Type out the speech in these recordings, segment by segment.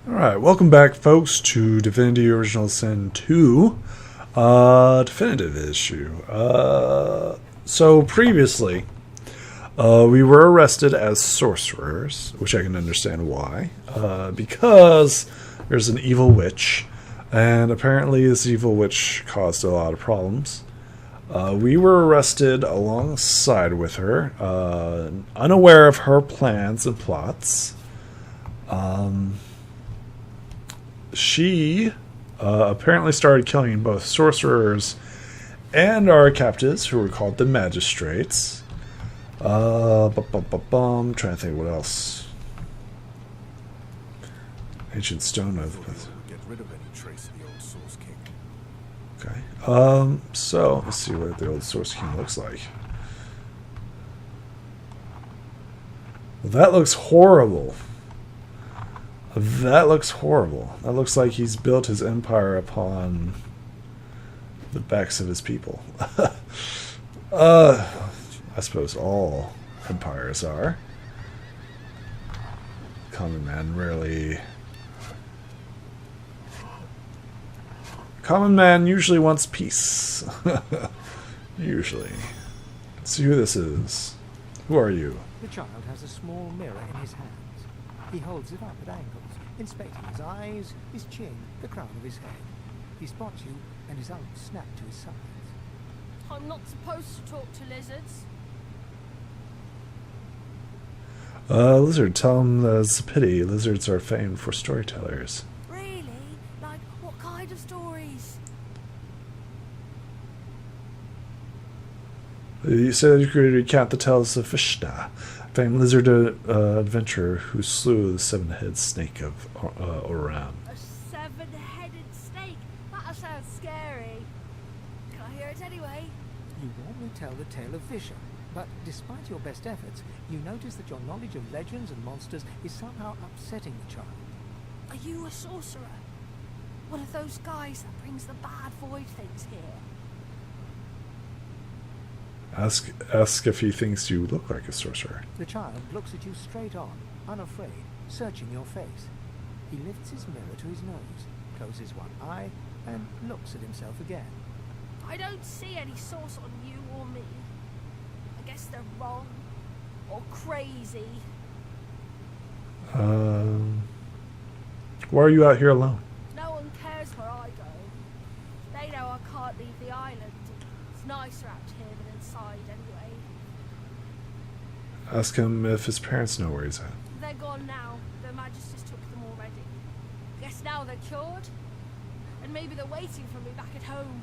Alright, welcome back, folks, to Divinity Original Sin 2, Definitive Issue. So previously, we were arrested as sorcerers, which I can understand why, because there's an evil witch, and apparently this evil witch caused a lot of problems. We were arrested alongside with her, unaware of her plans and plots. She apparently started killing both sorcerers and our captives, who were called the magistrates. Trying to think what else. Ancient stone of. Get rid of any trace of the old Source King. Okay. So let's see what the old Source King looks like. Well, that looks horrible. That looks horrible. That looks like he's built his empire upon the backs of his people. I suppose all empires are. Common man rarely... Common man usually wants peace. Usually. Let's see who this is. Who are you? The child has a small mirror in his hands. He holds it up at angles, inspecting his eyes, his chin, the crown of his head. He spots you, and his arms snap to his sides. I'm not supposed to talk to lizards. Lizard, tell him it's a pity. Lizards are famed for storytellers. Really? Like, what kind of stories? You said you could recount the tales of Vishna, famed lizard adventurer who slew the seven-headed snake of Oran. A seven-headed snake? That sounds scary. Can I hear it anyway? You warmly tell the tale of Visha, but despite your best efforts, you notice that your knowledge of legends and monsters is somehow upsetting the child. Are you a sorcerer? One of those guys that brings the bad void things here? Ask if he thinks you look like a sorcerer. The child looks at you straight on, unafraid, searching your face. He lifts his mirror to his nose, closes one eye, and looks at himself again. I don't see any source on you or me. I guess they're wrong. Or crazy. Why are you out here alone? No one cares where I go. They know I can't leave the island. It's nicer out here than inside anyway. Ask him if his parents know where he's at. They're gone now. Their majesties took them already. Guess now they're cured. And maybe they're waiting for me back at home.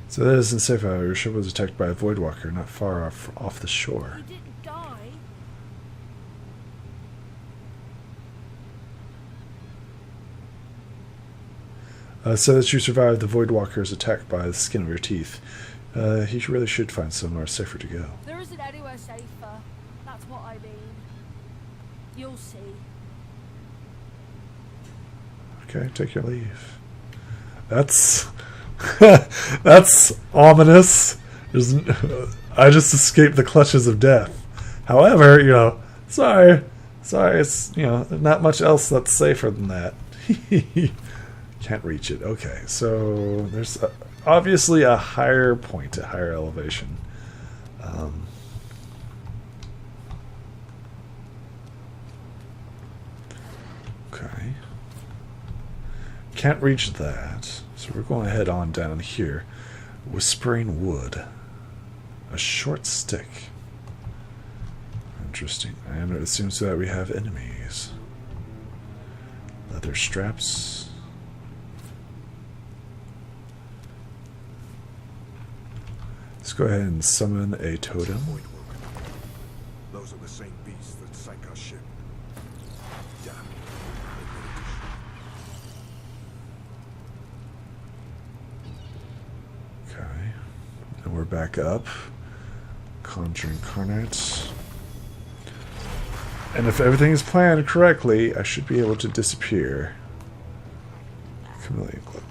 So that isn't safe out. Your ship was attacked by a voidwalker not far off the shore. You didn't die. So that you survived the voidwalker's attack by the skin of your teeth. He really should find somewhere safer to go. There isn't anywhere safer. That's what I mean. You'll see. Okay, take your leave. That's that's ominous. I just escaped the clutches of death. However, sorry, it's not much else that's safer than that. Can't reach it. Okay, so there's obviously a higher point, a higher elevation. Okay. Can't reach that. So we're going to head on down here. Whispering Wood. A short stick. Interesting. And it seems that we have enemies. Leather straps. Let's go ahead and summon a totem. Those are the same beasts that sank our ship. Damn. Okay. And we're back up. Conjuring Incarnate. And if everything is planned correctly, I should be able to disappear. Chameleon Cloak.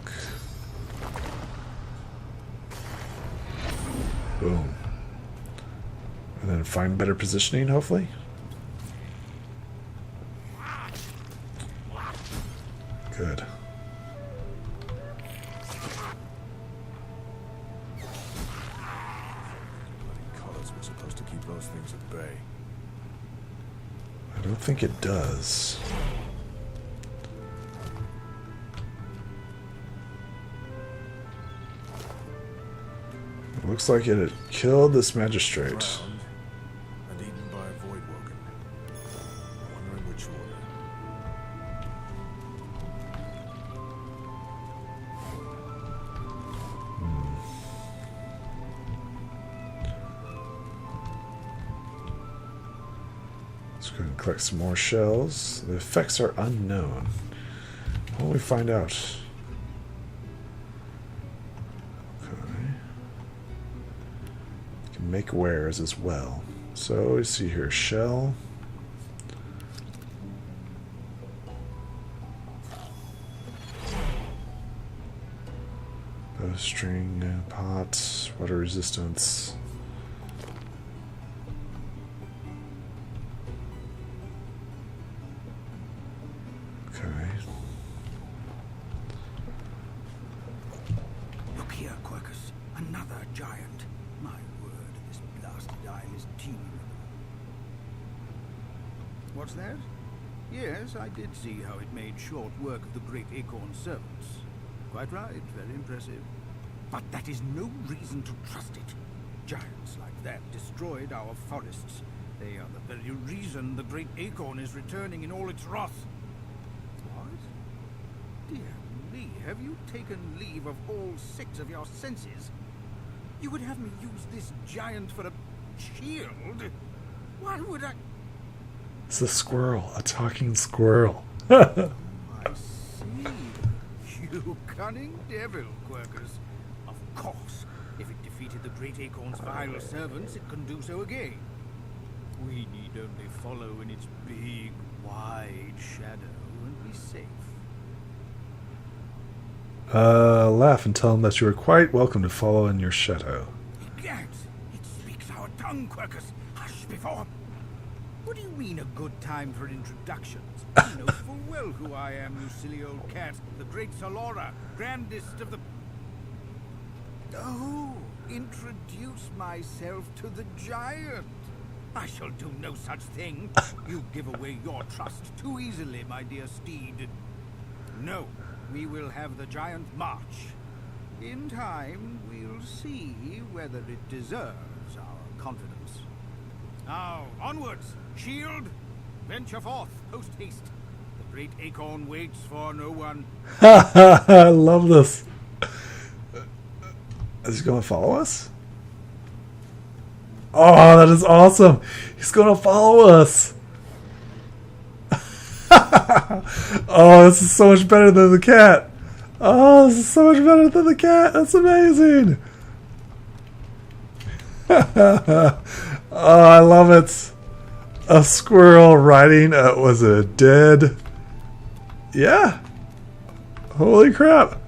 Boom. And then find better positioning, hopefully. Good. Bloody collars were supposed to keep those things at bay. I don't think it does. It looks like it had killed this magistrate. Drowned and eaten by a void woken. Wondering which order. Let's go ahead and collect some more shells. The effects are unknown. What will we find out? Make wares as well. So we see here shell. Bowstring, pot, water resistance. Okay. Look here, Quercus. Another giant. My word, this blasted isle is teeming with them. What's that? Yes, I did see how it made short work of the great acorn servants. Quite right, very impressive. But that is no reason to trust it. Giants like that destroyed our forests. They are the very reason the great acorn is returning in all its wrath. What? Dear me, have you taken leave of all 6 of your senses? You would have me use this giant for a shield? Why would I? It's a squirrel, a talking squirrel. I see. You cunning devil, Quercus. Of course, if it defeated the great acorn's vile servants, it can do so again. We need only follow in its big, wide shadow and be safe. Laugh and tell him that you are quite welcome to follow in your shadow. Yet, it speaks our tongue, Quercus. Hush before. What do you mean a good time for introductions? You know full well who I am, you silly old cat. The great Salora, grandest of the... Oh, introduce myself to the giant. I shall do no such thing. You give away your trust too easily, my dear steed. No, we will have the giant march. In time, we'll see whether it deserves our confidence. Now, onwards! Shield! Venture forth, post-haste. The great acorn waits for no one. I love this. Is he going to follow us? Oh, that is awesome. He's going to follow us. Oh, this is so much better than the cat. Oh, this is so much better than the cat. That's amazing. Oh, I love it. A squirrel riding, was it a dead? Yeah. Holy crap.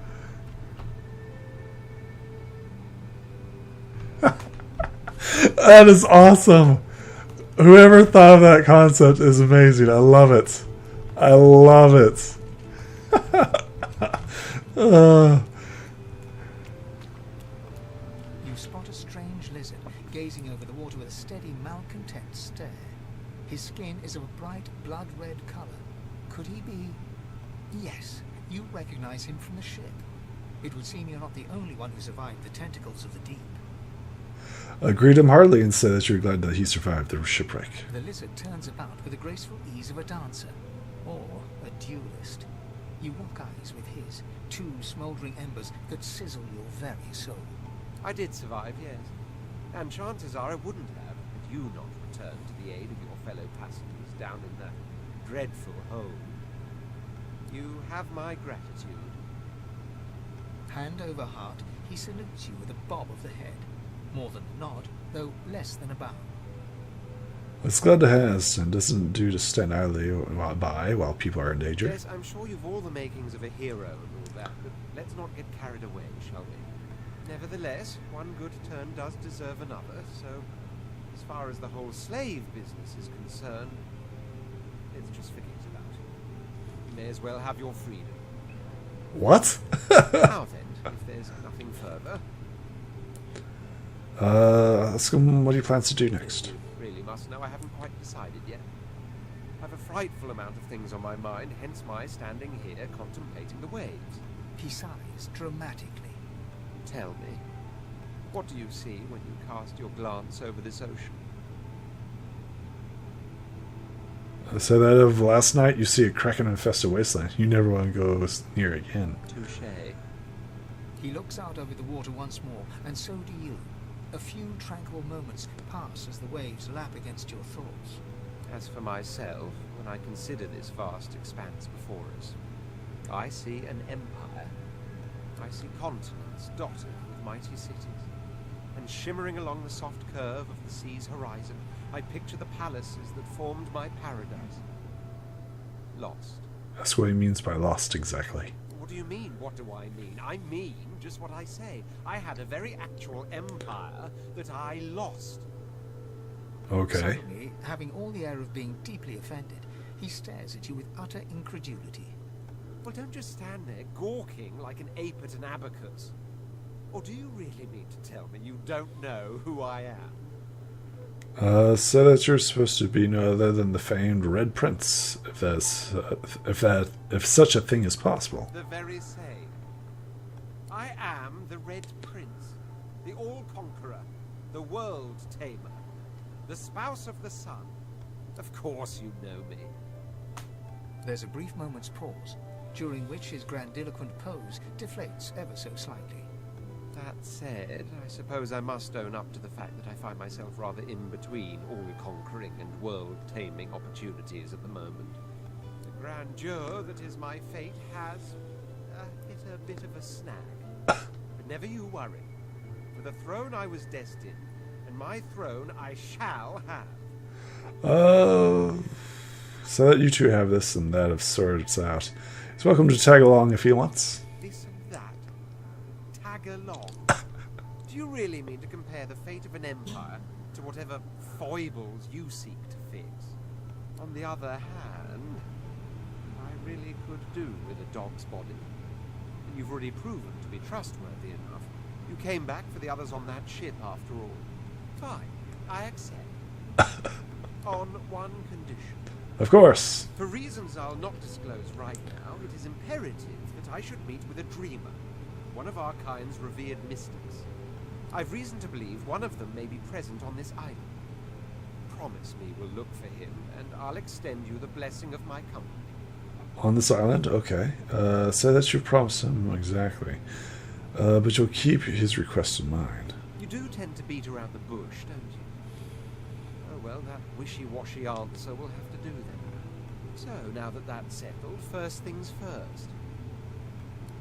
That is awesome. Whoever thought of that concept is amazing. I love it. I love it. You spot a strange lizard gazing over the water with a steady, malcontent stare. His skin is of a bright, blood-red color. Could he be... Yes, you recognize him from the ship. It would seem you're not the only one who survived the tentacles of the deep. Greet him heartily and say that you're glad that he survived the shipwreck. The lizard turns about with the graceful ease of a dancer, or a duelist. You lock eyes with his, 2 smouldering embers that sizzle your very soul. I did survive, yes. And chances are I wouldn't have had you not returned to the aid of your fellow passengers down in that dreadful hole. You have my gratitude. Hand over heart, he salutes you with a bob of the head. More than a nod, though less than a bow. It's glad to have and doesn't do to stand idly by while people are in danger. Yes, I'm sure you've all the makings of a hero and all that, but let's not get carried away, shall we? Nevertheless, one good turn does deserve another, so as far as the whole slave business is concerned, let's just forget about it. You may as well have your freedom. What? Now then, if there's nothing further, Let's go. What do you plan to do next? you really must know I haven't quite decided yet. I've a frightful amount of things on my mind, hence my standing here contemplating the waves. He sighs dramatically. Tell me, what do you see when you cast your glance over this ocean? So that of last night, you see a kraken-infested wasteland. You never want to go near again. Touché. He looks out over the water once more, and so do you. A few tranquil moments pass as the waves lap against your thoughts. As for myself, when I consider this vast expanse before us, I see an empire. I see continents dotted with mighty cities. And shimmering along the soft curve of the sea's horizon, I picture the palaces that formed my paradise. Lost. That's what he means by lost, exactly. What do you mean, what do I mean? I mean just what I say. I had a very actual empire that I lost. Okay. Suddenly, having all the air of being deeply offended, he stares at you with utter incredulity. Well, don't just stand there gawking like an ape at an abacus. Or do you really mean to tell me you don't know who I am? So that you're supposed to be no other than the famed Red Prince, if such a thing is possible. The very same. I am the Red Prince, the All-Conqueror, the World-Tamer, the Spouse of the Sun. Of course you know me. There's a brief moment's pause, during which his grandiloquent pose deflates ever so slightly. That said, I suppose I must own up to the fact that I find myself rather in between all-conquering and world-taming opportunities at the moment. The grandeur that is my fate has hit a bit of a snag. But never you worry. For the throne I was destined, and my throne I shall have. So that you two have this and that of sorts out. He's welcome to tag along if he wants. This and that. Tag along. Do you really mean to compare the fate of an empire to whatever foibles you seek to fix? On the other hand, I really could do with a dog's body. And you've already proven to be trustworthy enough. You came back for the others on that ship after all. Fine, I accept. On one condition. Of course. For reasons I'll not disclose right now, it is imperative that I should meet with a dreamer, one of our kind's revered mystics. I've reason to believe one of them may be present on this island. Promise me we'll look for him, and I'll extend you the blessing of my company. On this island? Okay. Say that you've promised him exactly. But you'll keep his request in mind. You do tend to beat around the bush, don't you? Oh well, that wishy-washy answer will have to do then. So, now that that's settled, first things first.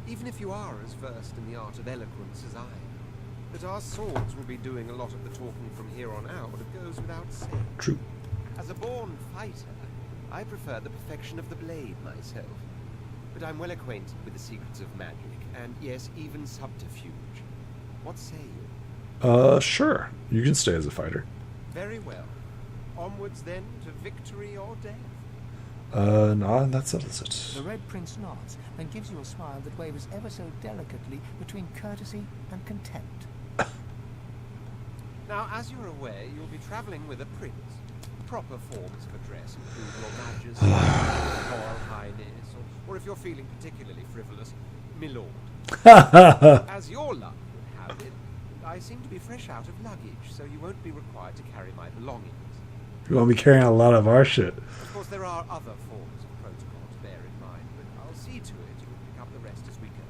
Even if you are as versed in the art of eloquence as I am, that our swords will be doing a lot of the talking from here on out, it goes without saying. True. As a born fighter, I prefer the perfection of the blade myself. But I'm well acquainted with the secrets of magic, and yes, even subterfuge. What say you? Sure. You can stay as a fighter. Very well. Onwards then to victory or death. No, that settles it. The Red Prince nods and gives you a smile that wavers ever so delicately between courtesy and contempt. Now, as you're aware, you'll be traveling with a prince. Proper forms of address include Your Majesty, Royal Highness, or if you're feeling particularly frivolous, Milord. As your luck would have it, I seem to be fresh out of luggage, so you won't be required to carry my belongings. You won't be carrying a lot of our shit. Of course, there are other forms of protocol to bear in mind, but I'll see to it you pick up the rest as we go.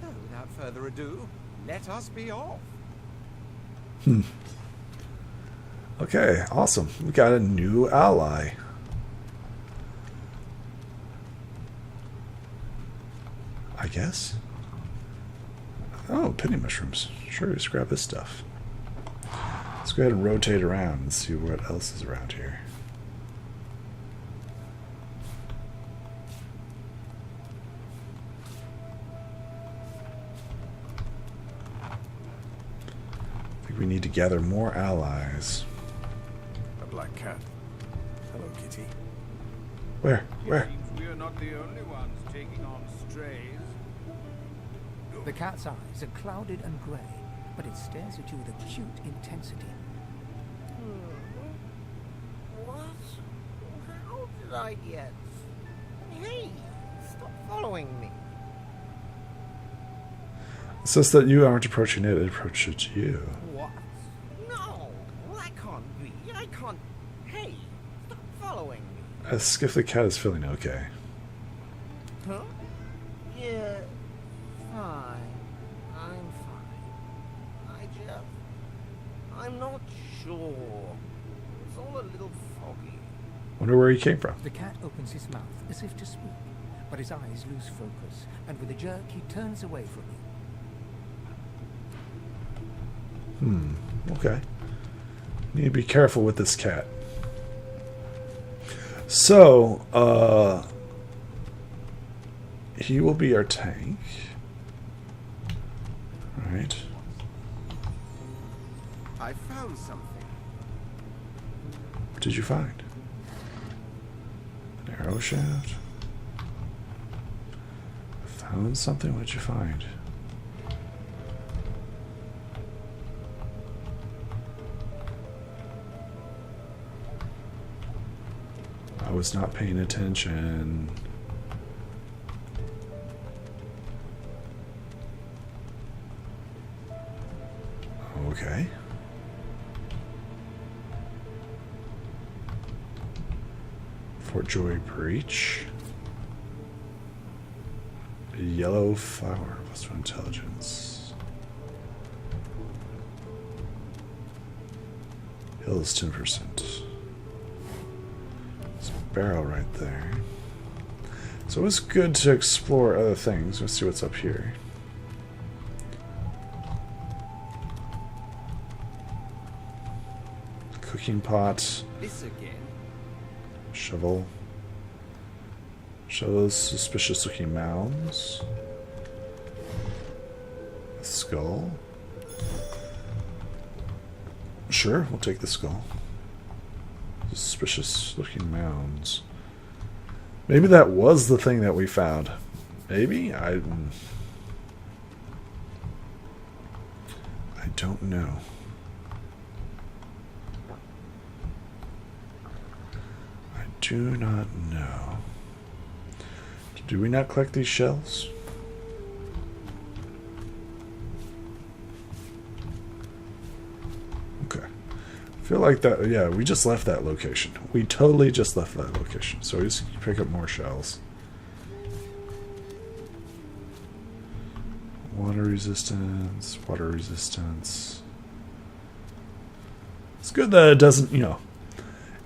So, without further ado, let us be off. Okay, awesome. We got a new ally. I guess. Oh, penny mushrooms. Sure, just grab this stuff. Let's go ahead and rotate around and see what else is around here. I think we need to gather more allies. A black cat. Hello, kitty. Where? It Where? seems we are not not the only ones taking on strays. The cat's eyes are clouded and grey, but it stares at you with acute intensity. What? How did I get? Hey, stop following me. It says that you aren't approaching it, it approaches you. What? No, that can't be. I can't. Hey, stop following me. Ask if the cat is feeling okay. Huh? Yeah, fine. I'm fine. I'm not sure. It's all a little foggy. Wonder where he came from. The cat opens his mouth as if to speak, but his eyes lose focus, and with a jerk he turns away from you. Okay. Need to be careful with this cat. So, he will be our tank. Alright. I found something. What did you find? An arrow shaft? Found something? What did you find? I was not paying attention. Okay. Fort Joy Breach. A yellow flower. Plus 1 intelligence. Hills 10%. Barrel right there. So it's good to explore other things. Let's see what's up here. Cooking pot. This again. Shovel. Shows suspicious looking mounds. A skull. Sure, we'll take the skull. Suspicious looking mounds. Maybe that was the thing that we found. Maybe? I don't know. I do not know. Do we not collect these shells? Okay. I feel like that, yeah, we just left that location. We totally just left that location. So we just pick up more shells. Water resistance, water resistance. It's good that it doesn't, you know,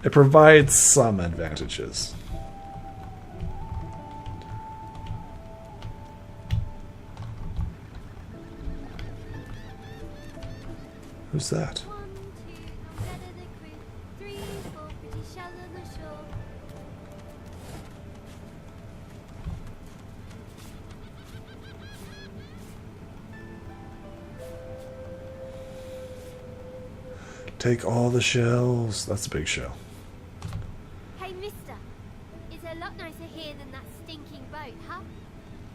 it provides some advantages. Who's that? 1, 2, no better than crew. 3, 4, pretty shallow the shore. Take all the shells. That's a big shell. Hey, mister. It's a lot nicer here than that stinking boat, huh?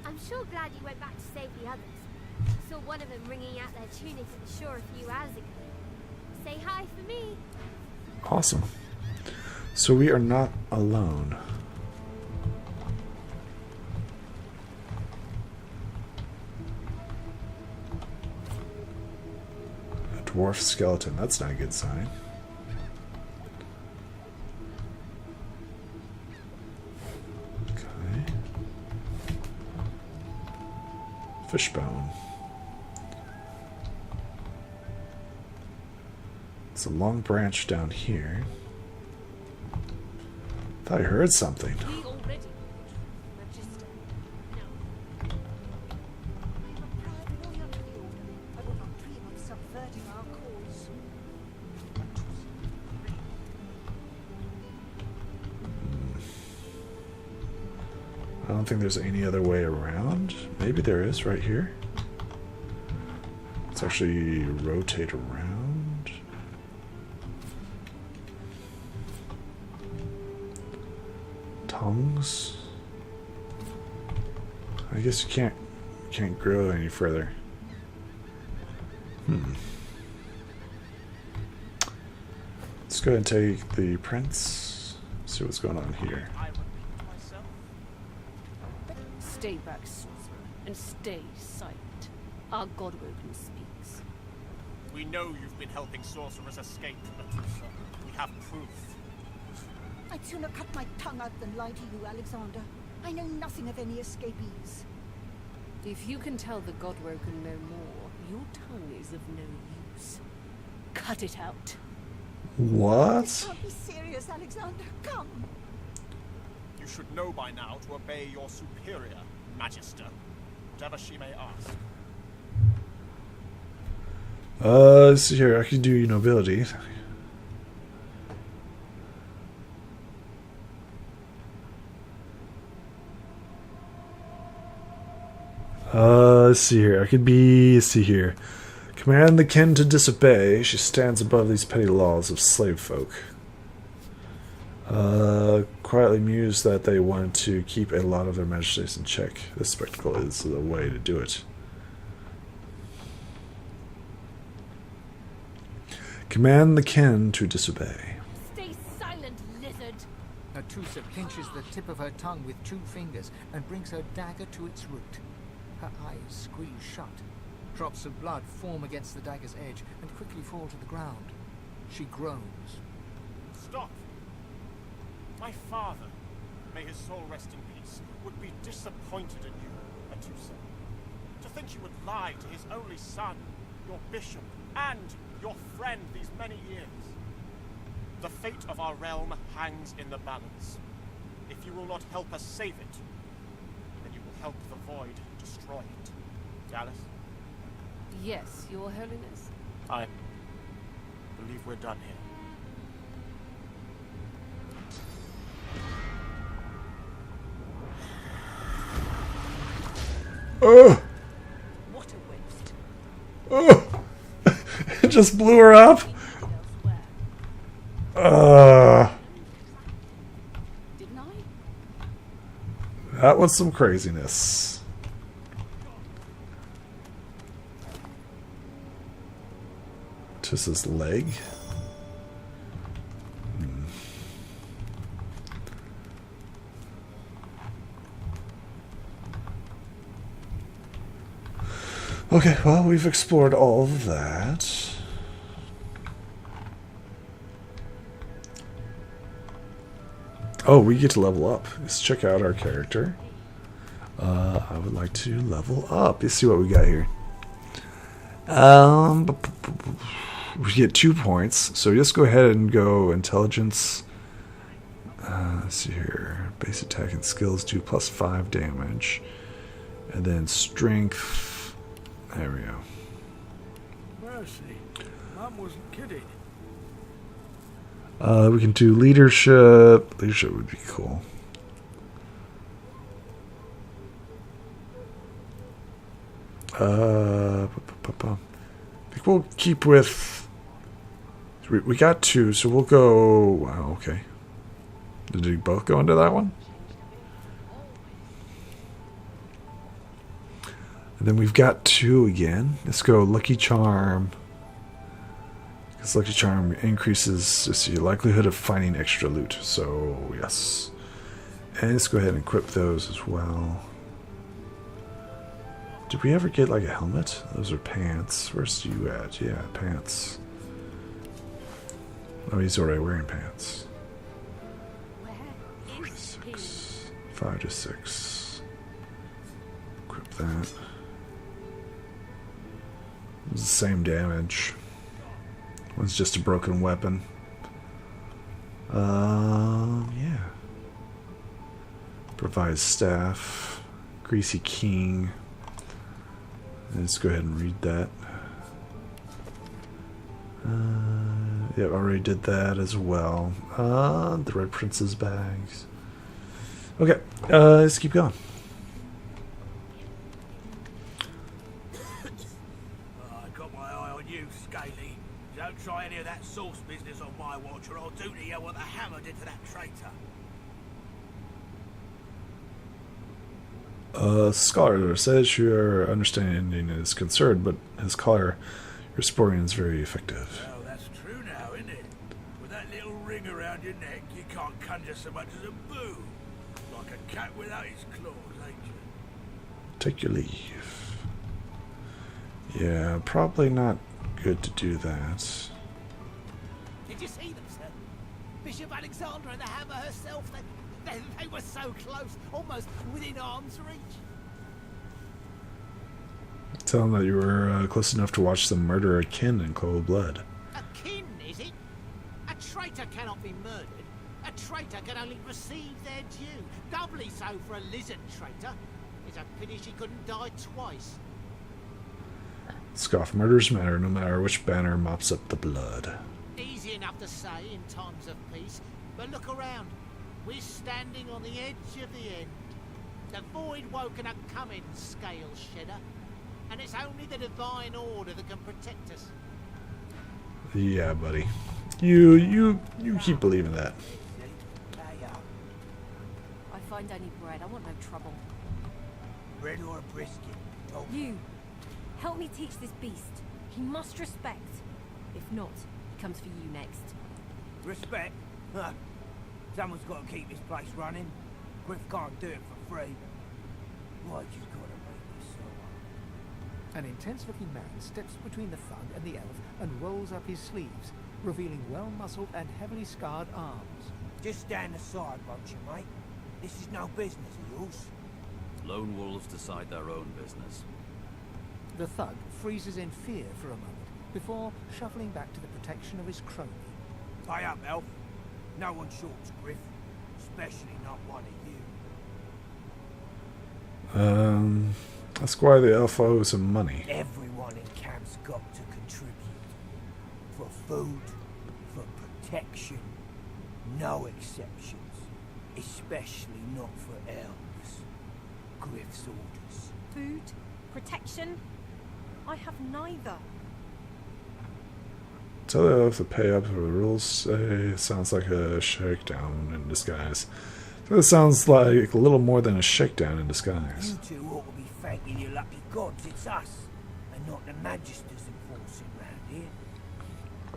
I'm sure glad you went back to save the others. Saw one of them wringing out their tunic at the shore a few hours ago. Say hi for me. Awesome. So we are not alone. A dwarf skeleton. That's not a good sign. Okay. Fishbone. It's a long branch down here. Thought I heard something. We already Magister. No. I am a proud warrior to the Order. I will not dream of subverting our cause. I don't think there's any other way around. Maybe there is right here. Let's actually rotate around. Tongues. I guess you can't grow any further. Let's go ahead and take the prince. See what's going on here. Stay back, sorcerer, and stay silent. Our Godwoken speaks. We know you've been helping sorcerers escape, Medusa. We have proof. I'd sooner cut my tongue out than lie to you, Alexander. I know nothing of any escapees. If you can tell the Godwoken no more, your tongue is of no use. Cut it out. What? This can't be serious, Alexander. Come. You should know by now to obey your superior, Magister, whatever she may ask. Let's see here. I can do nobility. Let's see here. I could be. Let's see here. Command the kin to disobey. She stands above these petty laws of slave folk. Quietly mused that they wanted to keep a lot of their majesties in check. This spectacle is the way to do it. Command the kin to disobey. Stay silent, lizard. Natusa pinches the tip of her tongue with 2 fingers and brings her dagger to its root. Her eyes squeeze shut. Drops of blood form against the dagger's edge and quickly fall to the ground. She groans. Stop! My father, may his soul rest in peace, would be disappointed in you, Medusa. To think you would lie to his only son, your bishop, and your friend these many years. The fate of our realm hangs in the balance. If you will not help us save it, then you will help the void destroy it. Dallas? Yes, Your Holiness. I believe we're done here. Oh! What a waste. Oh! It just blew her up. Didn't I? That was some craziness. Just his leg. Okay, well, we've explored all of that. Oh, we get to level up. Let's check out our character. I would like to level up. Let's see what we got here. We get 2 points. So just go ahead and go intelligence. Let's see here. Base attack and skills do +5 damage. And then strength. There we go. Mercy. Mum wasn't kidding. We can do leadership. Leadership would be cool. I think we'll keep with. We got 2, so we'll go. Wow, okay. Did we both go into that one? And then we've got 2 again. Let's go Lucky Charm. Because Lucky Charm increases the likelihood of finding extra loot. So, yes. And let's go ahead and equip those as well. Did we ever get like a helmet? Those are pants. Where's you at? Yeah, pants. Oh, he's already wearing pants. 4 to 6. 5 to 6. Equip that. It's the same damage. One's just a broken weapon. Yeah. Provides staff. Greasy King. Let's go ahead and read that. Yeah, already did that as well. The Red Prince's bags. Okay, let's keep going. I got my eye on you, Scaly. Don't try any of that sauce business on my watch, or I'll do to you what the hammer did to that traitor. Scholar says your understanding is concerned, but as scholar, your sporting is very effective. Well, that's true now, isn't it? With that little ring around your neck, you can't conjure so much as a boo. Like a cat without its claws, ain't you? Take your leave. Yeah, probably not good to do that. Did you see them, sir? Bishop Alexander and the hammer herself, they were so close, almost within arm's reach. Tell them that you were close enough to watch them murder a kin in cold blood. A kin, is it? A traitor cannot be murdered. A traitor can only receive their due. Doubly so for a lizard traitor. It's a pity she couldn't die twice. Scoff, murders matter no matter which banner mops up the blood. Easy enough to say in times of peace, but look around. We're standing on the edge of the end. The void woken are coming, scale shedder. And it's only the divine order that can protect us. Yeah, buddy. You keep believing that. I find only bread. I want no trouble. Bread or a brisket? Oh. You, help me teach this beast. He must respect. If not, he comes for you next. Respect? Huh. Someone's got to keep this place running. Griff can't do it for free. Why you gotta make me so? An intense-looking man steps between the thug and the elf and rolls up his sleeves, revealing well-muscled and heavily scarred arms. Just stand aside, won't you, mate? This is no business of yours. Lone wolves decide their own business. The thug freezes in fear for a moment before shuffling back to the protection of his crony. Pay up, elf. No one shorts Griff, especially not one of you. That's why the elf owes him money. Everyone in camp's got to contribute. For food, for protection, no exceptions. Especially not for elves. Griff's orders. Food? Protection? I have neither. Tell the elf to pay up for the rules say. Sounds like a shakedown in disguise. So it sounds like a little more than a shakedown in disguise. You two ought to be thanking your lucky gods it's us, and not the magisters enforcing round here.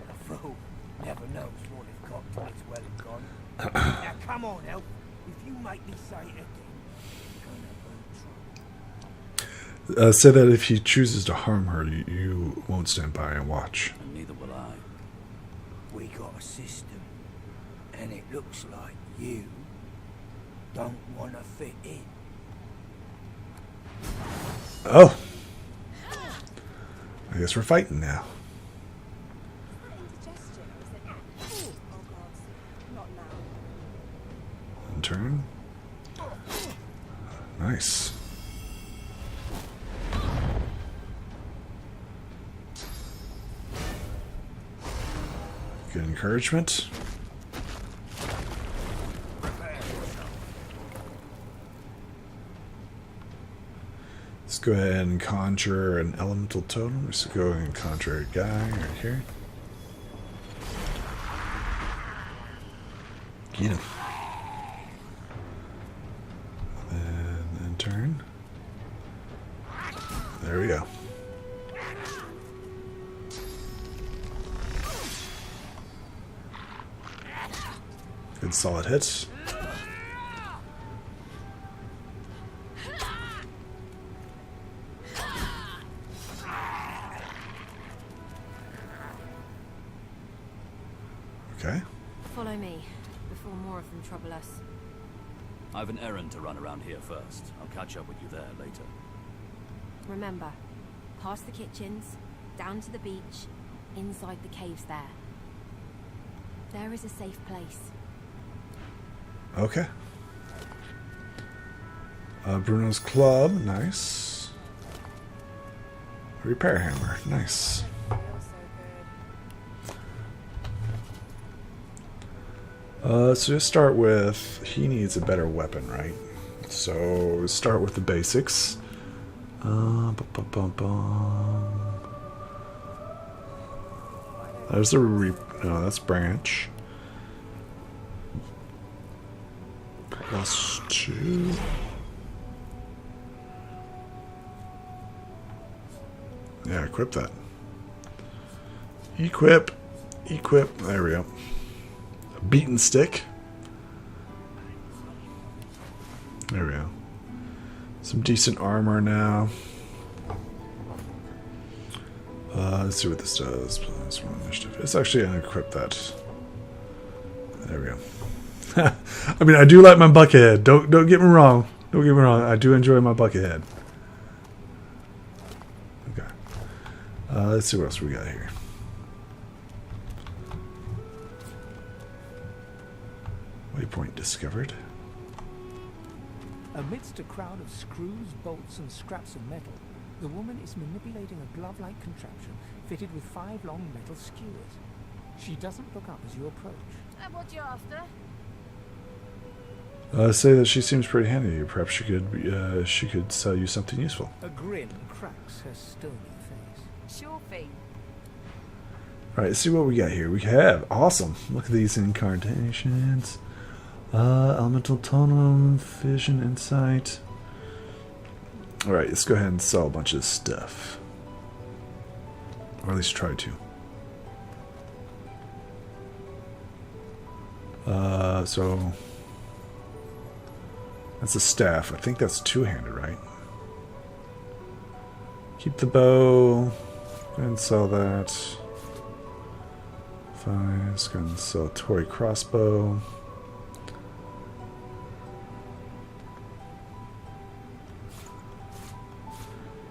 A fool never knows what they've got till it's well and gone. Now come on, elf. If you make me say it again, you're gonna burn trouble. Say that if he chooses to harm her, you won't stand by and watch. And neither will I. We got a system, and it looks like you don't want to fit in. Oh. I guess we're fighting now. In turn. Nice. Good encouragement. Let's go ahead and conjure an elemental totem. Let's go ahead and conjure a guy right here. Get him. And then turn. There we go. Good solid hits. Okay. Follow me, before more of them trouble us. I have an errand to run around here first. I'll catch up with you there later. Remember, past the kitchens, down to the beach, inside the caves there. There is a safe place. Okay. Bruno's club, nice. Repair hammer, nice. So just start with, he needs a better weapon, right? So start with the basics. There's the no, that's branch. +2. Yeah, equip that. Equip. Equip. There we go. A beaten stick. There we go. Some decent armor now. Let's see what this does. Plus one initiative. It's actually going to equip that. There we go. I mean, I do like my bucket head. Don't get me wrong. Don't get me wrong. I do enjoy my bucket head. Okay. Let's see what else we got here. Waypoint discovered. Amidst a crowd of screws, bolts, and scraps of metal, the woman is manipulating a glove-like contraption fitted with 5 long metal skewers. She doesn't look up as you approach. What you after? Say that she seems pretty handy. Perhaps she could sell you something useful. A grin cracks her stony face. Sure thing. All right, let's see what we got here. We have awesome. Look at these incarnations. Elemental Totem, Vision, Insight. All right, let's go ahead and sell a bunch of stuff, or at least try to. So that's a staff. I think that's two-handed, right? Keep the bow. Go ahead and sell that. Fine. Let's go ahead and sell a toy crossbow.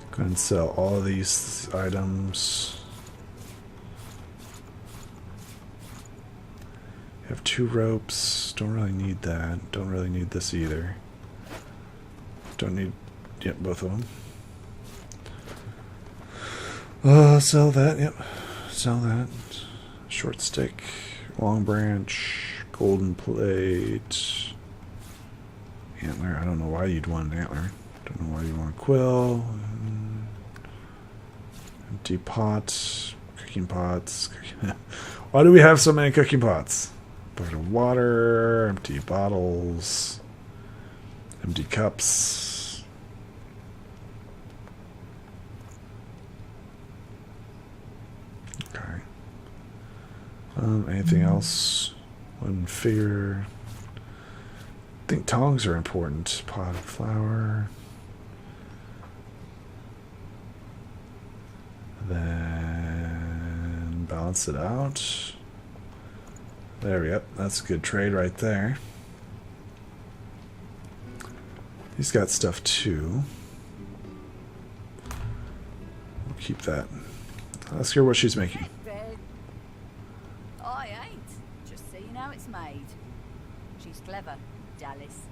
Go ahead and sell all of these items. Have 2 ropes. Don't really need that. Don't really need this either. Don't need, yep, both of them. Sell that, yep. Sell that. Short stick, long branch, golden plate, antler. I don't know why you'd want an antler. Don't know why you want a quill. Empty pot, cooking pots. Why do we have so many cooking pots? Bucket of water, empty bottles, empty cups. Okay. Anything else? One figure. I think tongs are important. Pot of flour. Then balance it out. There we go. That's a good trade right there. He's got stuff too. We'll keep that. Let's hear what she's making. I ain't. Just seeing how it's made. She's clever, Dallas.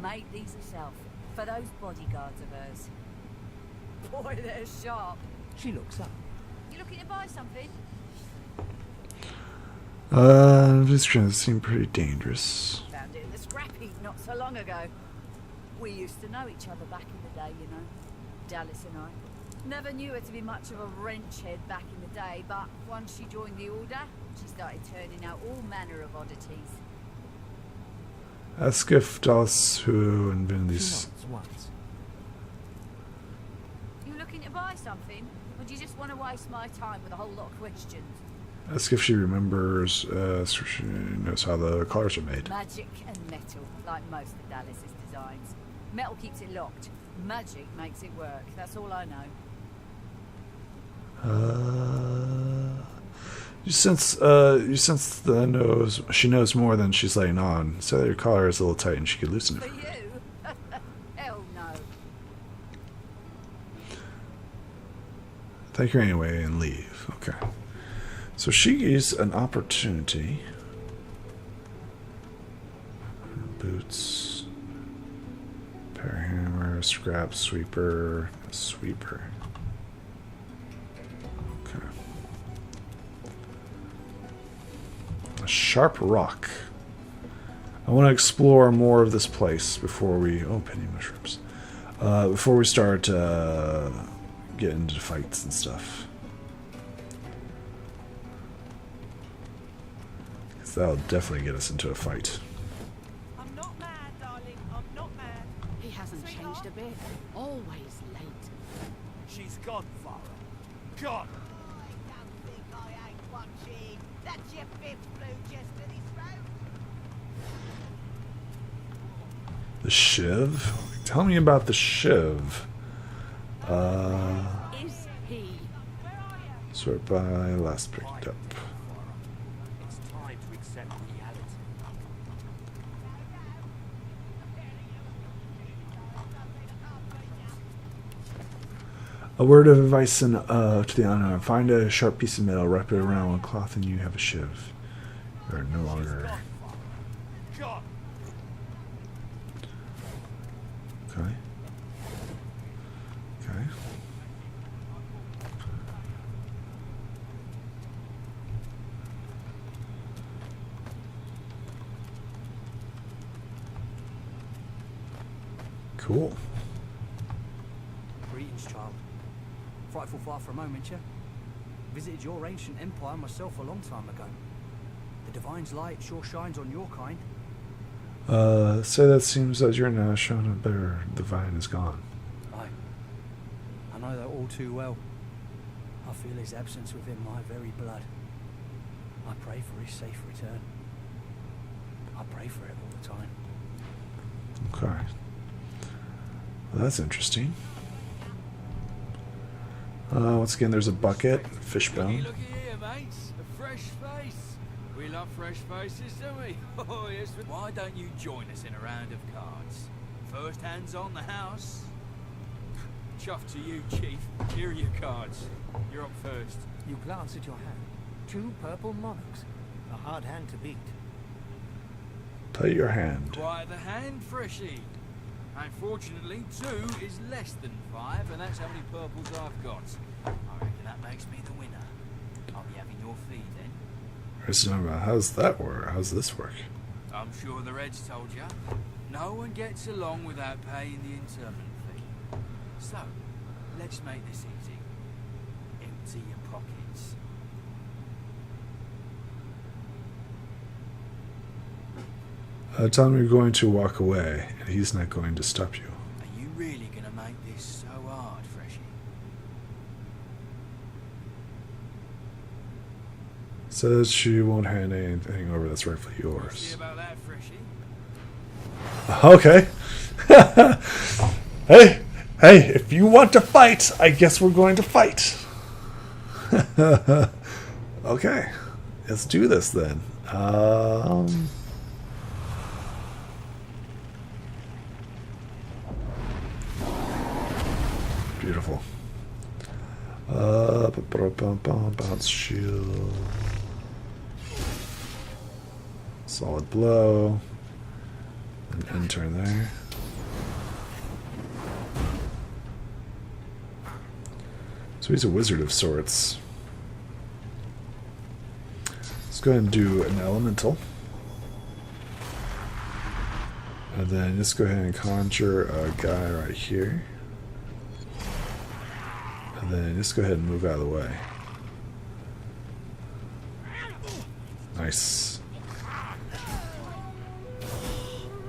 Made these herself for those bodyguards of hers. Boy, they're sharp. She looks up. You looking to buy something? This trend seemed pretty dangerous. Found it in the scrap heap not so long ago. We used to know each other back in the day, you know. Dallas and I. Never knew her to be much of a wrench head back in the day, but once she joined the Order, she started turning out all manner of oddities. Ask if Dallas who invented these. You looking to buy something? Or do you just want to waste my time with a whole lot of questions? Ask if she remembers, so she knows how the collars are made. Magic and metal, like most of Dallas's designs. Metal keeps it locked. Magic makes it work. That's all I know. You sense she knows more than she's letting on. So that your collar is a little tight and she could loosen it. For you? Hell no. Thank her anyway and leave. Okay. So she's an opportunity. Boots. Pair hammer, scrap, sweeper, sweeper. Okay. A sharp rock. I want to explore more of this place before we... Oh, penny mushrooms. Before we start getting into fights and stuff. Because that'll definitely get us into a fight. I'm not mad, darling. I'm not mad. He hasn't changed a bit. Always late. She's gone, Farah. God! That's your fifth blue just for this road. The shiv? Tell me about the shiv. Is he? Sort by last picked up. It's time to accept reality. A word of advice to the unknown. Find a sharp piece of metal, wrap it around one cloth, and you have a shiv. You are no longer... God! Okay. Okay. Cool. Greetings, child. Frightful far for a moment, yeah? Visited your ancient empire myself a long time ago. The Divine's light sure shines on your kind. So that seems that you're now shown a better divine is gone. Aye. I know that all too well. I feel his absence within my very blood. I pray for his safe return. I pray for it all the time. Okay. Well, that's interesting. Once again, there's a bucket, fishbone. Looky here, mates. A fresh face. We love fresh faces, don't we? Oh, yes. Why don't you join us in a round of cards? First hands on the house. Chuff to you, Chief. Here are your cards. You're up first. You glance at your hand. 2 purple monarchs. A hard hand to beat. Play your hand. Quite the hand, Freshy. Unfortunately, 2 is less than 5, and that's how many purples I've got. I reckon that makes me the winner. I'll be having your fee then. How's that work? How's this work? I'm sure the Reds told you. No one gets along without paying the interment fee. So, let's make this easy. Empty your pockets. Tell him you're going to walk away, and he's not going to stop you. Are you really going to make this so hard, Freshy? Says she won't hand anything over that's rightfully yours. See about that, Freshy? Okay. Hey, if you want to fight, I guess we're going to fight. Okay, let's do this then. Beautiful. Bounce shield. Solid blow. An end turn there. So he's a wizard of sorts. Let's go ahead and do an elemental. And then let's go ahead and conjure a guy right here. And then just go ahead and move out of the way. Nice.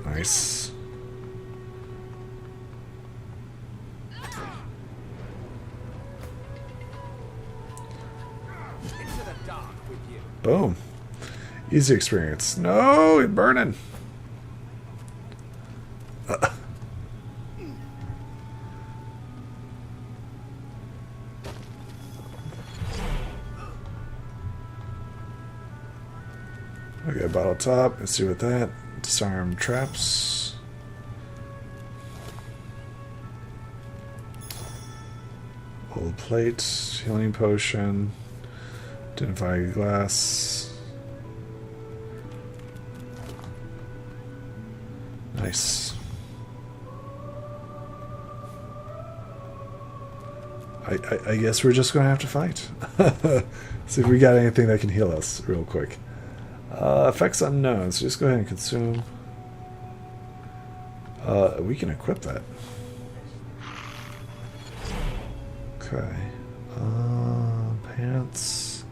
Nice. Boom. Easy experience. No, it's burning. Okay, bottle top. Let's see what that. Disarm traps. Old plate. Healing potion. Identify glass. Nice. I guess we're just going to have to fight. See if we got anything that can heal us real quick. Effects unknown, so just go ahead and consume. We can equip that. Okay. Pants.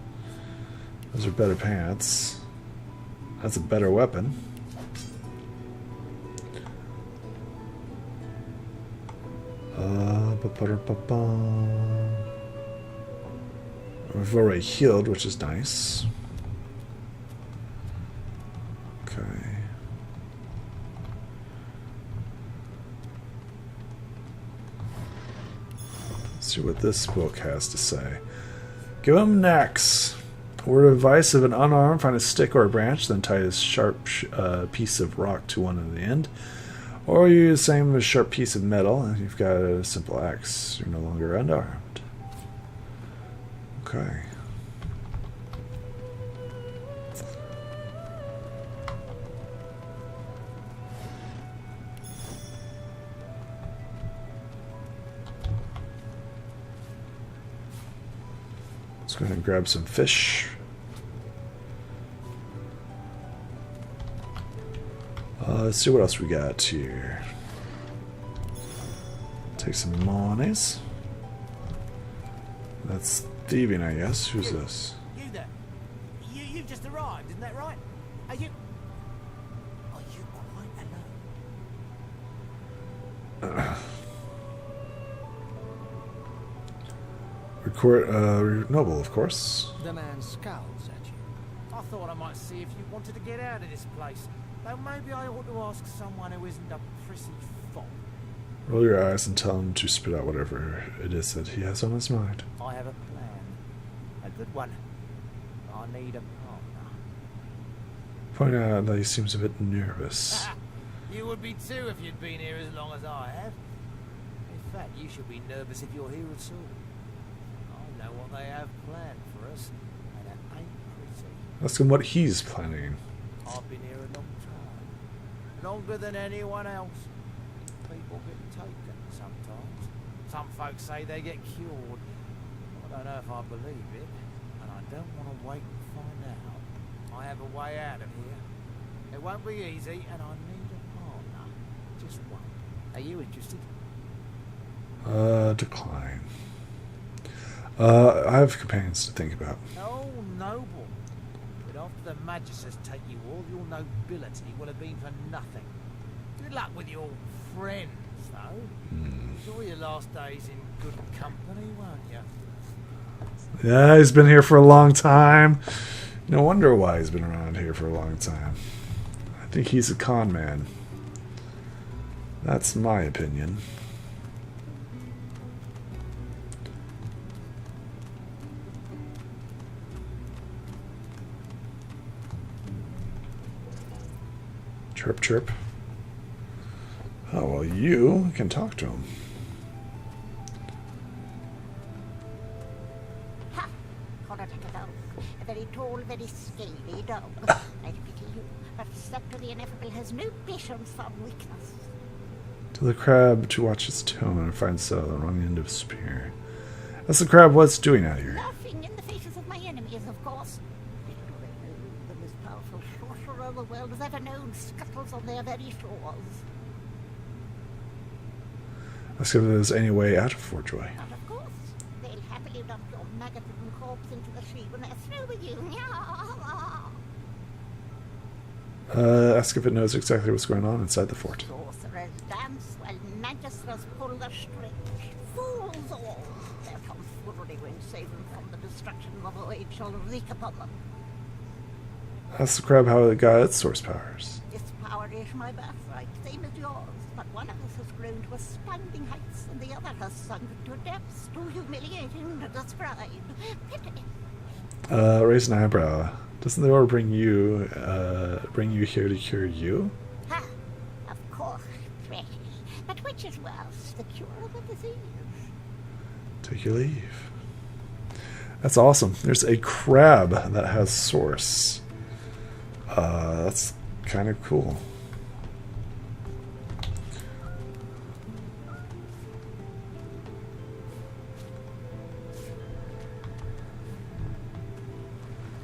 Those are better pants. That's a better weapon. We've already healed, which is nice. Okay. Let's see what this book has to say. Give him an axe. Word of advice: if an unarmed, find a stick or a branch, then tie a sharp piece of rock to one of the end. Or you use the same as a sharp piece of metal, and you've got a simple axe. You're no longer unarmed. Okay. Let's go ahead and grab some fish. Let's see what else we got here. Take some monies. That's thieving, I guess. Who's this? You there? You've just arrived, isn't that right? Are you quite alone? Record, Noble, of course. The man scowls at you. I thought I might see if you wanted to get out of this place. Though maybe I ought to ask someone who isn't a prissy fop. Roll your eyes and tell him to spit out whatever it is that he has on his mind. I have a plan. A good one. I need a partner. Point out that he seems a bit nervous. You would be too if you'd been here as long as I have. In fact, you should be nervous if you're here at all. I know what they have planned for us, and it ain't pretty. Ask him what he's planning. I've been here a long time. Longer than anyone else. People get taken sometimes. Some folks say they get cured. I don't know if I believe it, and I don't want to wait and find out. I have a way out of here. It won't be easy, and I need a partner. Just one. Are you interested? Decline. I have companions to think about. Oh, noble. But after the Magisters take you, all your nobility will have been for nothing. Good luck with your friends, though. Enjoy your last days in good company, won't you? Yeah, he's been here for a long time. No wonder why he's been around here for a long time. I think he's a con man. That's my opinion. Chirp, chirp. Oh, well, you can talk to him. Ha! Connor took a dog. A very tall, very scaly dog. I pity you, but Scepter the Ineffable has no patience for weakness. Tell the crab to watch its tone and find the wrong end of a spear. That's the crab what's doing out here. Laughing in the faces of my enemies, of course. Little do they know the most powerful sorcerer the world has ever known scuttles on their very shores. Ask if there's any way out of Fort Joy. But of course, they'll happily dump your maggot-ridden corpse into the sea when they're through with you. Ask if it knows exactly what's going on inside the fort. Sorcerers dance while magisters pull the strings. Fools all! Their tomfoolery won't save them from the destruction the void shall wreak upon them. Ask the crab how it got its source powers. This power is my birthright, same as yours, but one of us has grown to astounding heights, and the other has sunk to depths too humiliating to describe. Pity. Raise an eyebrow. Doesn't the order bring you here to cure you? Ha! Of course, Fresh. But which is worse, the cure of a disease? Take your leave. That's awesome. There's a crab that has source. That's kind of cool.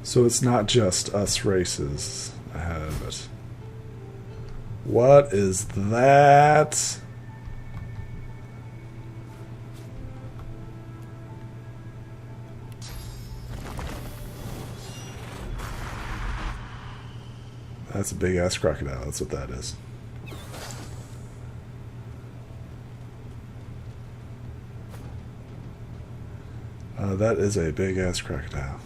So it's not just us races ahead of it. What is that? That's a big ass crocodile. That's what that is. That is a big ass crocodile.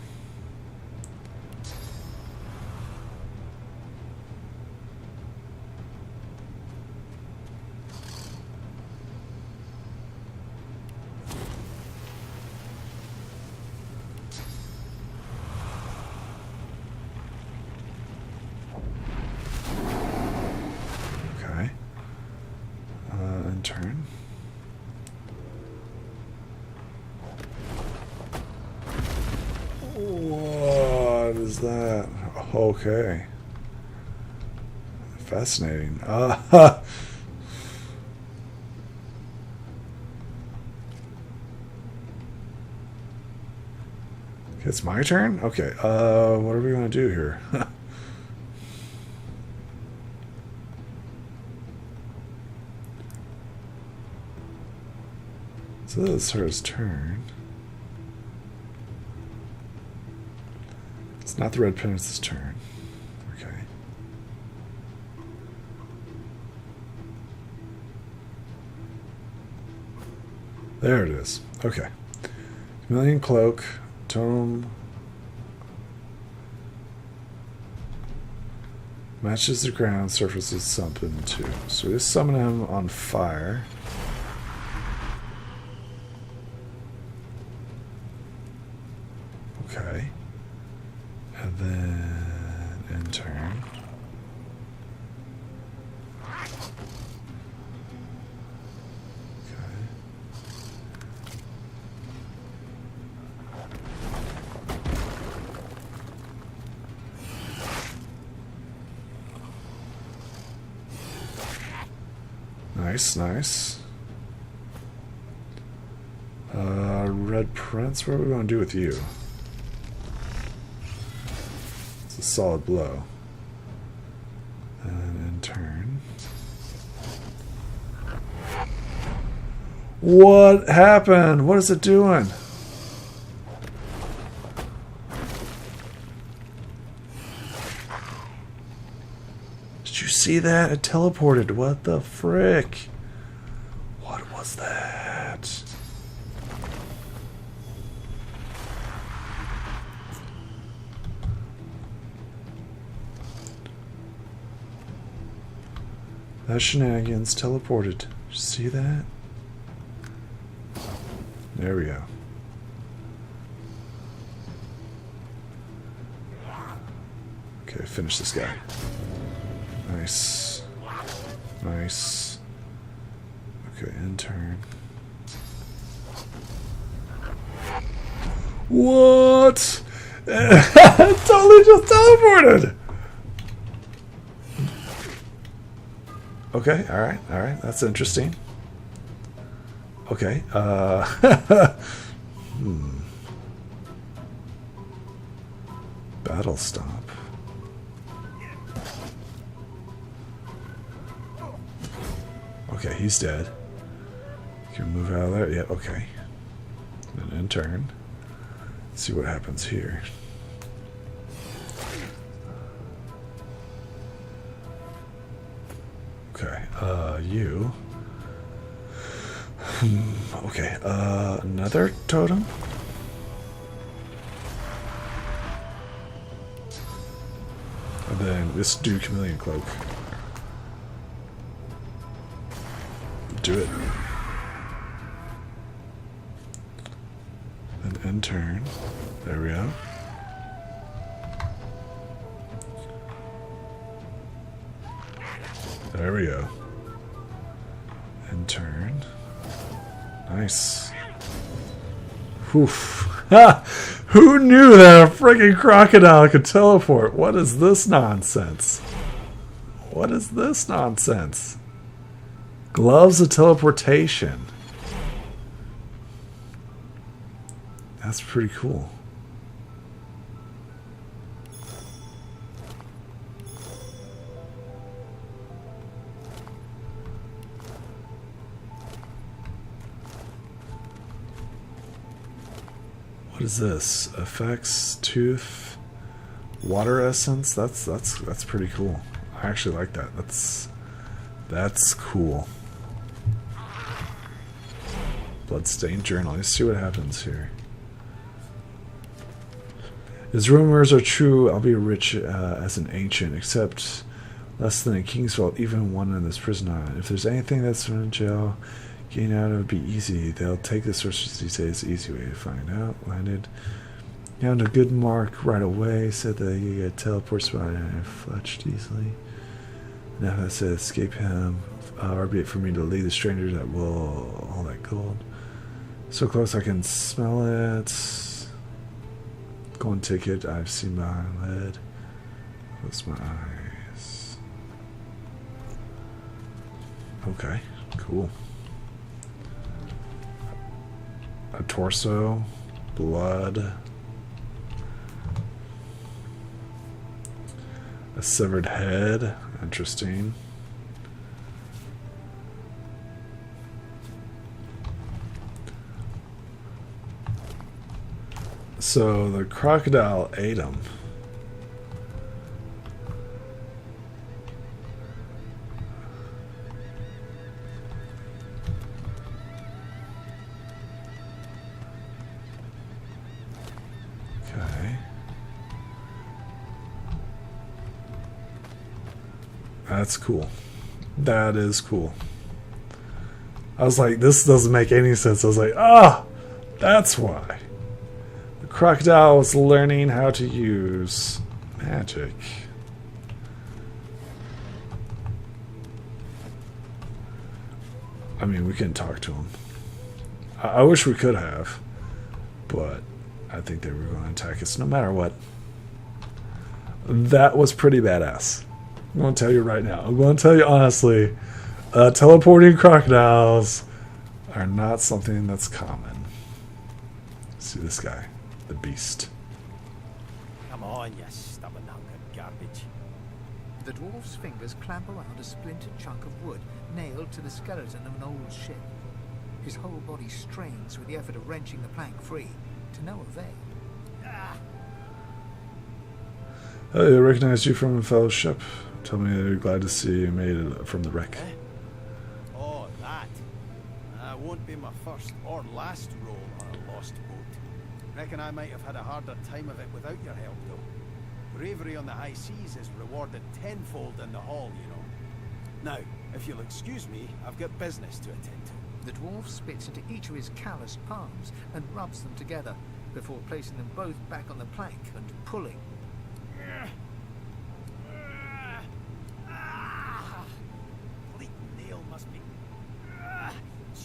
Okay. And turn. What is that? Okay. Fascinating. Okay, it's my turn? Okay, what are we going to do here? So this is hers turn. It's not the red prince's turn. Okay. There it is. Okay. Chameleon cloak, totem matches the ground surface is something too. So we just summon him on fire. Okay. And then in turn. Nice, nice. Red Prince, what are we going to do with you? It's a solid blow. And in turn. What happened? What is it doing? Did you see that? It teleported. What the frick? What was that? That shenanigans teleported. Did you see that? There we go. Okay, finish this guy. Nice. Nice. Okay, in turn. What? It totally just teleported! Okay, alright, that's interesting. Okay, Battle Stomp. Okay, he's dead. Can move out of there? Yeah, okay. And in turn. Let's see what happens here. Okay, you. Okay, another totem? And then this dude chameleon cloak. Do it. And end turn. There we go. There we go. And turn. Nice. Oof. Ha! Who knew that a freaking crocodile could teleport? What is this nonsense? What is this nonsense? Gloves of teleportation. That's pretty cool. What is this? Effects, tooth, water essence. That's pretty cool. I actually like that. That's cool. Bloodstained journal. Let's see what happens here. His rumors are true. I'll be rich as an ancient, except less than a king's vault, even one in this prison island. If there's anything that's in jail, getting out would be easy. They'll take the sources these days. Easy way to find out. Landed. Found a good mark right away. Said that you get teleports by and fletched easily. Now that said, escape him. Or be it for me to lead the strangers that will. All that gold. So close I can smell it. Golden ticket I've seen behind lead. Close my eyes. Okay, cool. A torso, blood, a severed head. Interesting. So the crocodile ate him. Okay. That's cool. That is cool. I was like, this doesn't make any sense. I was like, that's why. Crocodile was learning how to use magic. I mean, we couldn't talk to him. I wish we could have, but I think they were going to attack us no matter what. That was pretty badass. I'm going to tell you right now. I'm going to tell you honestly, teleporting crocodiles are not something that's common. See this guy. The beast. Come on, you stubborn hunk of garbage. The dwarf's fingers clamp around a splintered chunk of wood nailed to the skeleton of an old ship. His whole body strains with the effort of wrenching the plank free, to no avail. I recognized you from a fellowship. Tell me they're glad to see you made it from the wreck. Oh, that. Won't be my first or last roll on a lost boat. Reckon I might have had a harder time of it without your help, though. Bravery on the high seas is rewarded tenfold in the hall, you know. Now, if you'll excuse me, I've got business to attend to. The dwarf spits into each of his calloused palms and rubs them together before placing them both back on the plank and pulling. Fleet nail must be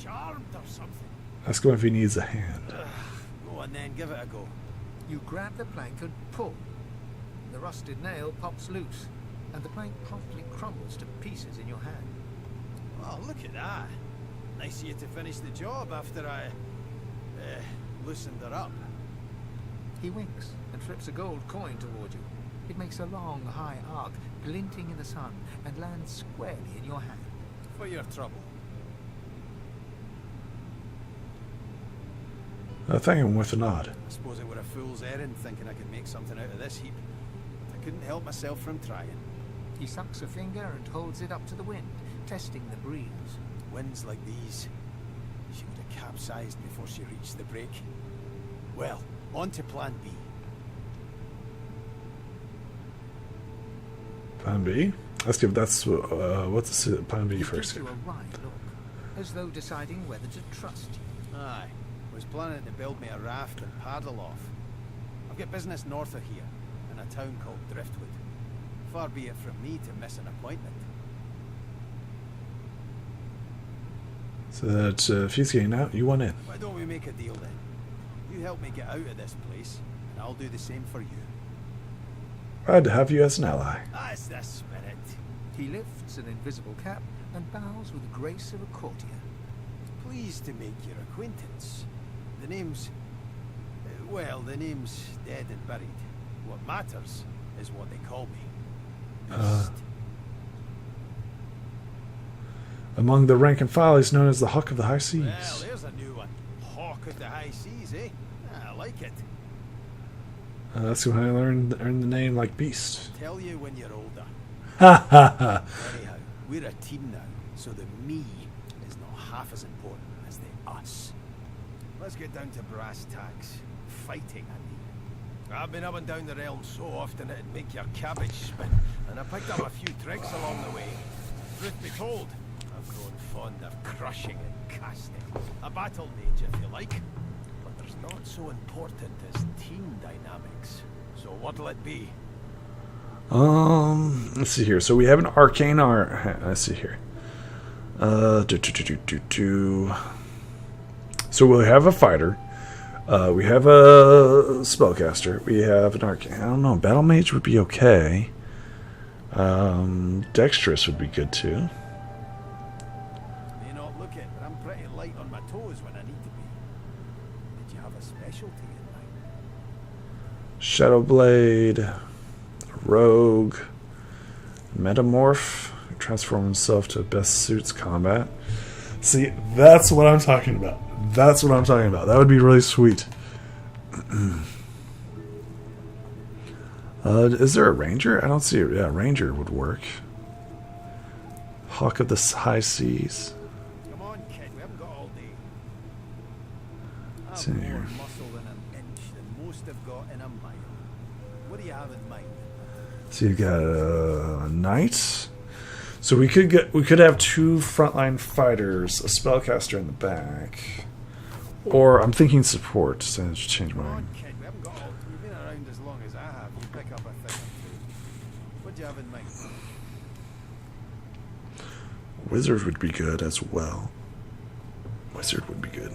charmed or something. Ask him if he needs a hand. Go on then, give it a go. You grab the plank and pull. The rusted nail pops loose, and the plank promptly crumbles to pieces in your hand. Oh, look at that. Nice of you to finish the job after I loosened her up. He winks and flips a gold coin toward you. It makes a long, high arc, glinting in the sun, and lands squarely in your hand. For your trouble. Thank him with a nod. I suppose it were a fool's errand thinking I could make something out of this heap. I couldn't help myself from trying. He sucks a finger and holds it up to the wind, testing the breeze. Winds like these, she would have capsized before she reached the break. Well, on to plan B. Plan B? Let's give that's what's plan B first. Gives you a wry look, as though deciding whether to trust you. Aye. Was planning to build me a raft and paddle off. I've got business north of here, in a town called Driftwood. Far be it from me to miss an appointment. So that if he's getting out, you want in. Why don't we make a deal then? You help me get out of this place, and I'll do the same for you. Glad to have you as an ally. That's the spirit. He lifts an invisible cap and bows with the grace of a courtier. Pleased to make your acquaintance. The name's... well, the name's dead and buried. What matters is what they call me. Among the rank and file, he's known as the Hawk of the High Seas. Well, there's a new one. Hawk of the High Seas, eh? I like it. That's when I earned the name like Beast. Tell you when you're older. Ha ha ha. Anyhow, we're a team now, so the me is not half as important as the us. Let's get down to brass tacks. Fighting, I mean. I've been up and down the realm so often it'd make your cabbage spin, and I picked up a few tricks along the way. Truth be told, I've grown fond of crushing and casting. A battle mage, if you like. But there's not so important as team dynamics. So what'll it be? Let's see here. So we have an arcane art. Let's see here. So we'll have a fighter. We have a spellcaster. We have an arcane. I don't know. Battle mage would be okay. Dexterous would be good too. May not look it, but I'm pretty light on my toes when I need to be. Did you have a specialty in mind? Shadowblade, rogue, metamorph, transform himself to best suits combat. See, that's what I'm talking about. That's what I'm talking about. That would be really sweet. Is there a ranger? I don't see it. Yeah, ranger would work. Hawk of the high seas. Come on, kid. We haven't got all day. What's in here? Muscle in an inch than most have got in a mile. What do you have in mind? So you got a knight. So we could have two frontline fighters, a spellcaster in the back, or I'm thinking support. So I just change my mind. Kid, we haven't got all. You've been around as long as I have. You pick up a thing or two. What do you have in mind? Wizard would be good as well. Wizard would be good.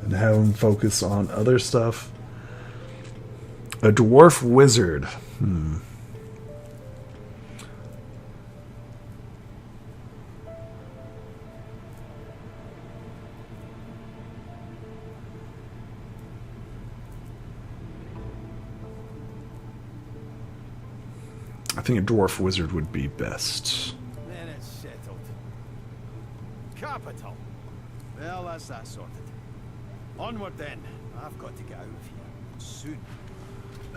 And have him focus on other stuff. A dwarf wizard. I think a dwarf wizard would be best. Then it's settled. Capital. Well, that's that sorted. Onward then. I've got to get out of here soon.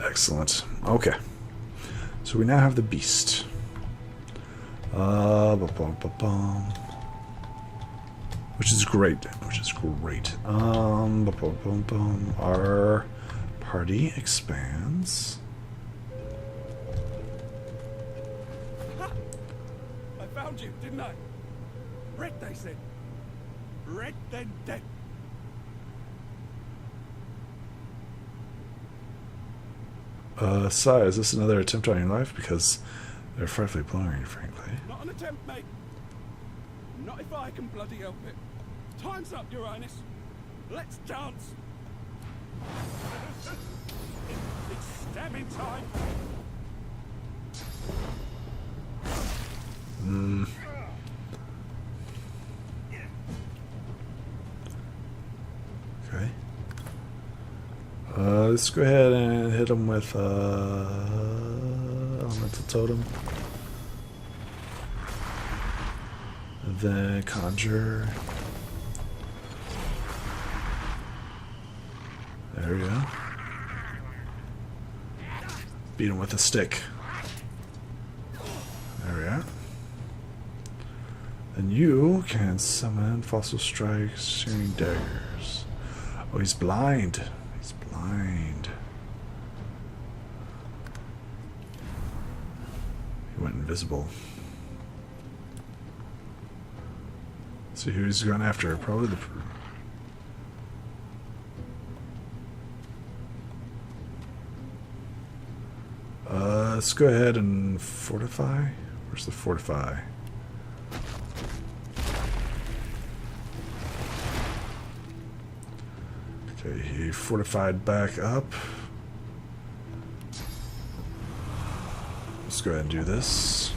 Excellent. Okay. So we now have the beast. Which is great. Our party expands. I found you, didn't I? Red, they said. Red, then dead. Sai, is this another attempt on your life? Because they're frightfully blurry, frankly. Not an attempt, mate. Not if I can bloody help it. Time's up, Your Highness. Let's dance. It's stabbing time. Okay. Let's go ahead and hit him with elemental totem. And then conjure. There we go. Beat him with a stick. There we are. And you can summon fossil strikes, searing daggers. Oh, he's blind. He's blind. He went invisible. Let's see who he's going after. Probably the... let's go ahead and fortify. Where's the fortify? Okay, he fortified back up. Let's go ahead and do this.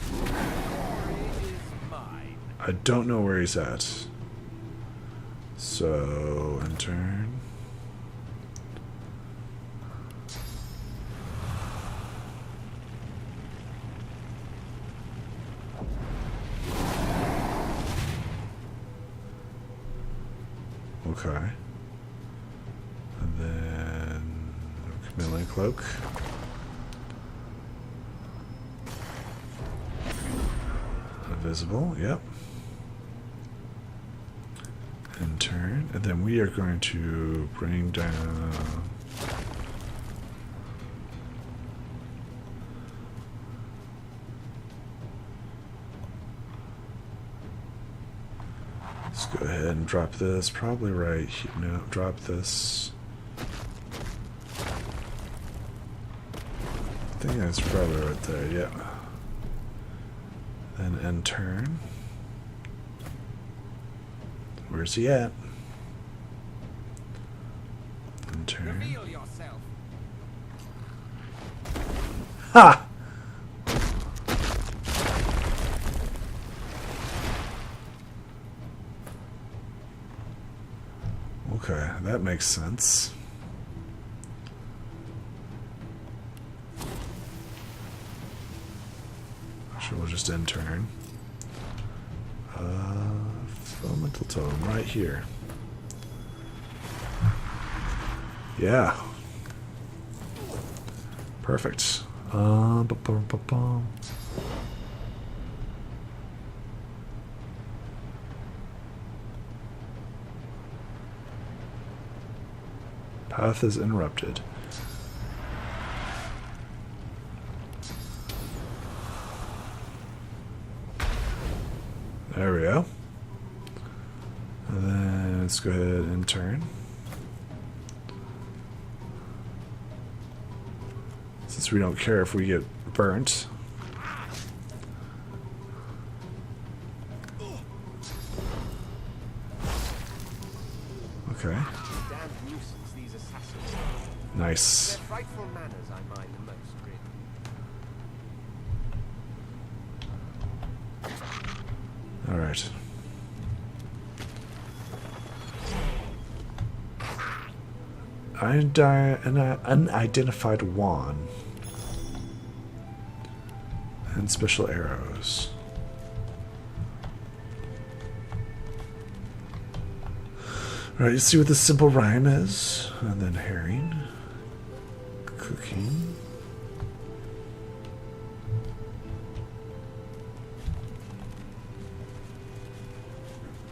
I don't know where he's at. So, in turn. Okay. And then chameleon cloak. Invisible, yep. And turn, and then we are going to bring down. Let's go ahead and drop this. Probably right here. No, drop this. I think that's probably right there. Yeah. Then end turn. Where's he at? End turn. Reveal yourself. Ha! Okay, that makes sense. Actually, we'll just end turn. Elemental tome right here. Yeah. Perfect. Ba-bum-ba-bum. Path is interrupted. There we go. And then let's go ahead and turn. Since we don't care if we get burnt. Okay. Nice. Their frightful manners I mind the most, really. All right. An unidentified wand and special arrows. All right, you see what the simple rhyme is, and then herring. Cooking.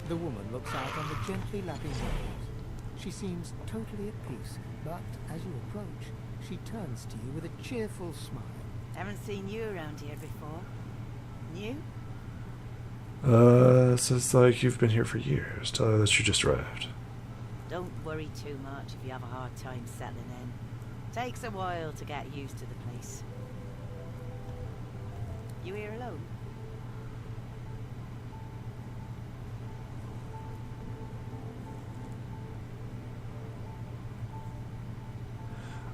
The woman looks out on the gently lapping waves. She seems totally at peace, but as you approach, she turns to you with a cheerful smile. Haven't seen you around here before. New? So it's like you've been here for years. Tell her that you just arrived. Don't worry too much if you have a hard time settling in. Takes a while to get used to the place. You here alone?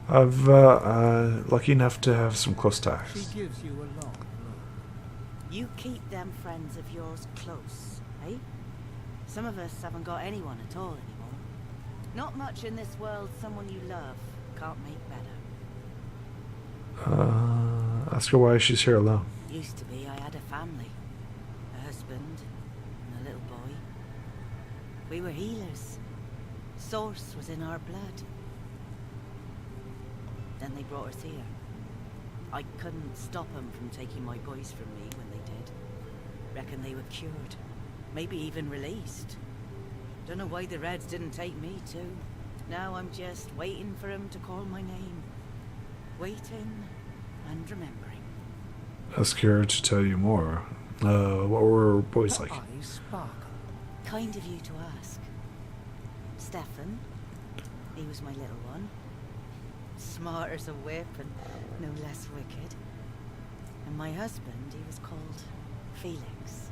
I've lucky enough to have some close ties. She gives you a long look. You keep them friends of yours close, eh? Some of us haven't got anyone at all anymore. Not much in this world someone you love can't make better. Ask her why she's here alone. Used to be I had a family. A husband and a little boy. We were healers. Source was in our blood. Then they brought us here. I couldn't stop them from taking my boys from me when they did. Reckon they were cured. Maybe even released. Don't know why the Reds didn't take me too. Now I'm just waiting for them to call my name. Waiting and remembering. Ask her to tell you more. What were boys like? Eyes sparkle. Kind of you to ask. Stefan, he was my little one. Smart as a whip and no less wicked. And my husband, he was called Felix.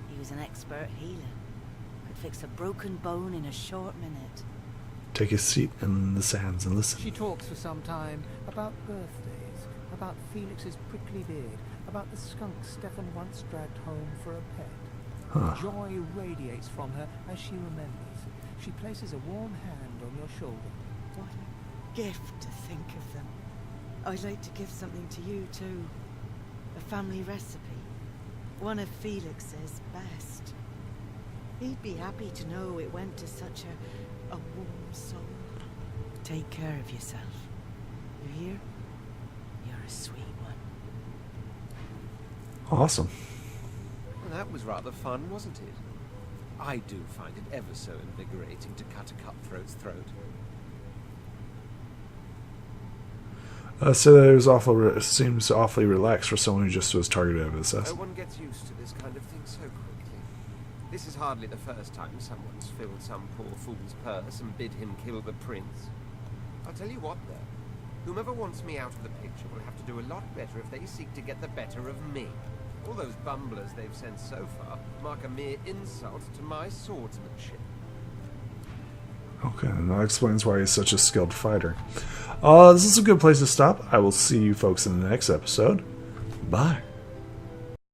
He was an expert healer. Could fix a broken bone in a short minute. Take a seat in the sands and listen. She talks for some time about birthdays, about Felix's prickly beard, about the skunk Stefan once dragged home for a pet. Huh. Joy radiates from her as she remembers. She places a warm hand on your shoulder. What a gift to think of them. I'd like to give something to you too. A family recipe. One of Felix's best. He'd be happy to know it went to such a warm soul. Take care of yourself. You hear? You're a sweet one. Awesome. Well, that was rather fun, wasn't it? I do find it ever so invigorating to cut a cutthroat's throat. So that it was seems awfully relaxed for someone who just was targeted of assassin. No one gets used to this kind of thing so quickly. This is hardly the first time someone's filled some poor fool's purse and bid him kill the prince. I'll tell you what, though. Whomever wants me out of the picture will have to do a lot better if they seek to get the better of me. All those bumblers they've sent so far mark a mere insult to my swordsmanship. Okay, and that explains why he's such a skilled fighter. This is a good place to stop. I will see you folks in the next episode. Bye.